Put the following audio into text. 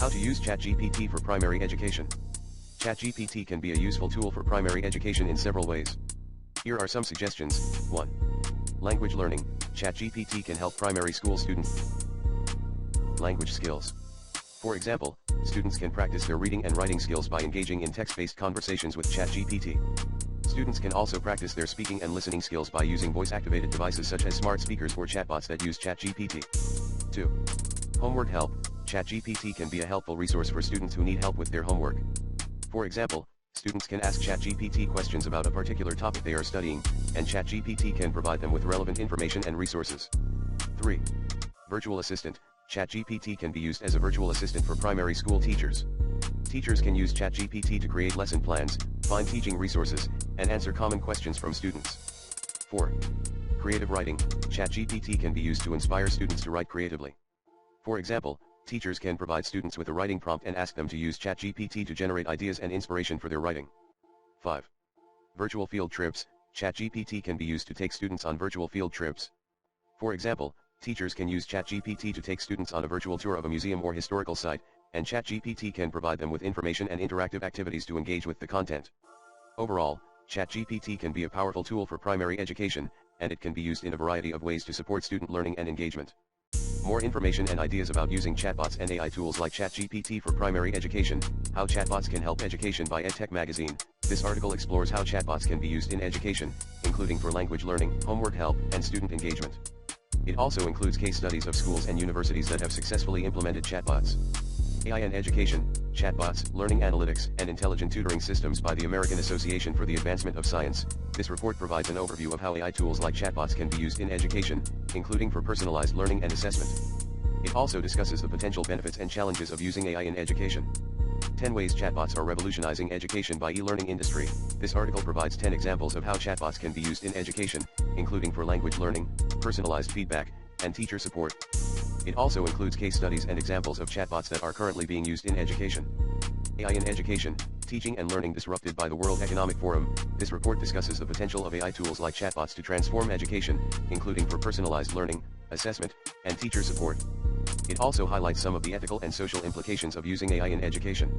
How to use ChatGPT for primary education. ChatGPT can be a useful tool for primary education in several ways. Here are some suggestions. 1. Language learning. ChatGPT can help primary school students. Language skills. For example, students can practice their reading and writing skills by engaging in text-based conversations with ChatGPT. Students can also practice their speaking and listening skills by using voice-activated devices such as smart speakers or chatbots that use ChatGPT. 2. Homework help. ChatGPT can be a helpful resource for students who need help with their homework. For example, students can ask ChatGPT questions about a particular topic they are studying, and ChatGPT can provide them with relevant information and resources. 3. Virtual assistant. ChatGPT can be used as a virtual assistant for primary school teachers. Teachers can use ChatGPT to create lesson plans, find teaching resources, and answer common questions from students. 4. Creative writing. ChatGPT can be used to inspire students to write creatively. For example, teachers can provide students with a writing prompt and ask them to use ChatGPT to generate ideas and inspiration for their writing. 5. Virtual field trips. ChatGPT can be used to take students on virtual field trips. For example, teachers can use ChatGPT to take students on a virtual tour of a museum or historical site, and ChatGPT can provide them with information and interactive activities to engage with the content. Overall, ChatGPT can be a powerful tool for primary education, and it can be used in a variety of ways to support student learning and engagement. More information and ideas about using chatbots and AI tools like ChatGPT for primary education, How Chatbots Can Help Education by EdTech Magazine. This article explores how chatbots can be used in education, including for language learning, homework help, and student engagement. It also includes case studies of schools and universities that have successfully implemented chatbots. AI in Education, Chatbots, Learning Analytics, and Intelligent Tutoring Systems by the American Association for the Advancement of Science. This report provides an overview of how AI tools like chatbots can be used in education, including for personalized learning and assessment. It also discusses the potential benefits and challenges of using AI in education. 10 ways chatbots are revolutionizing education by e-learning industry. This article provides 10 examples of how chatbots can be used in education, including for language learning, personalized feedback, and teacher support. It also includes case studies and examples of chatbots that are currently being used in education. AI in Education, Teaching and Learning disrupted by the World Economic Forum. This report discusses the potential of AI tools like chatbots to transform education, including for personalized learning, assessment, and teacher support. It also highlights some of the ethical and social implications of using AI in education.